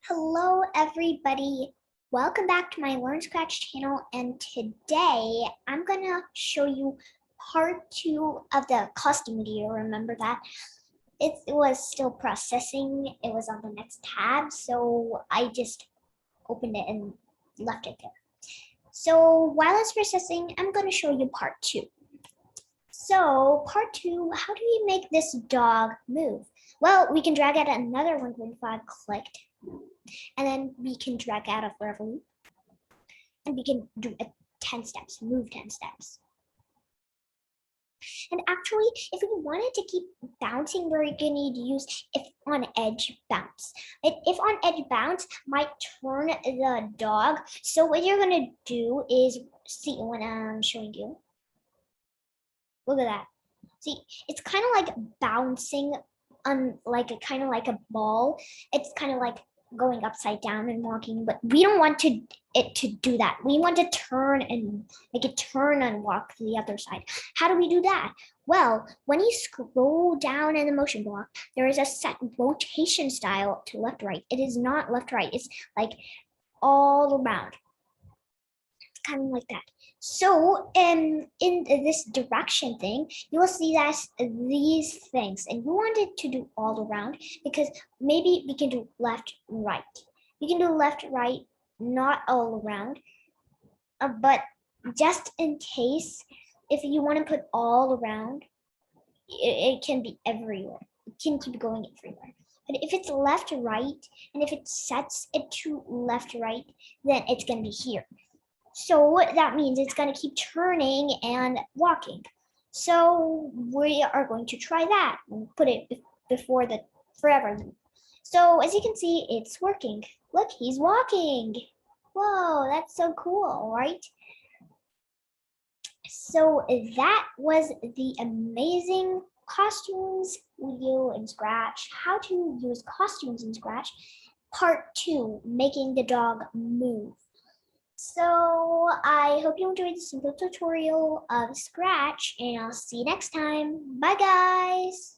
Hello, everybody. Welcome back to my Learn Scratch channel. And today I'm going to show you part 2 of the costume video. Remember that? It was still processing. It was on the next tab. So I just opened it and left it there. So while it's processing, I'm going to show you part 2. So part 2, how do we make this dog move? Well, we can drag out another 1.5 clicked. And then we can drag out a forever loop. And we can do 10 steps, move 10 steps. And actually, if we wanted to keep bouncing, we're going to use if on edge bounce. If on edge bounce might turn the dog. So what you're going to do is, see when I'm showing you. Look at that. See, it's kind of like bouncing on like kind of like a ball. It's kind of like going upside down and walking, but we don't want it to do that. We want to turn and make it turn and walk to the other side. How do we do that? Well, when you scroll down in the motion block, there is a set rotation style to left right. It is not left right. It's like all around. It's kind of like that. So in this direction thing, you will see that these things, and we wanted to do all around because maybe we can do left, right. We can do left, right, not all around. But just in case, if you want to put all around, it can be everywhere. It can keep going everywhere. But if it's left, right, and if it sets it to left, right, then it's going to be here. So that means it's going to keep turning and walking. So we are going to try that and put it before the forever loop. So as you can see, it's working. Look, he's walking. Whoa, that's so cool, right? So that was the amazing costumes video in Scratch, how to use costumes in Scratch, part 2, making the dog move. So I hope you enjoyed this simple tutorial of Scratch, and I'll see you next time. Bye, guys.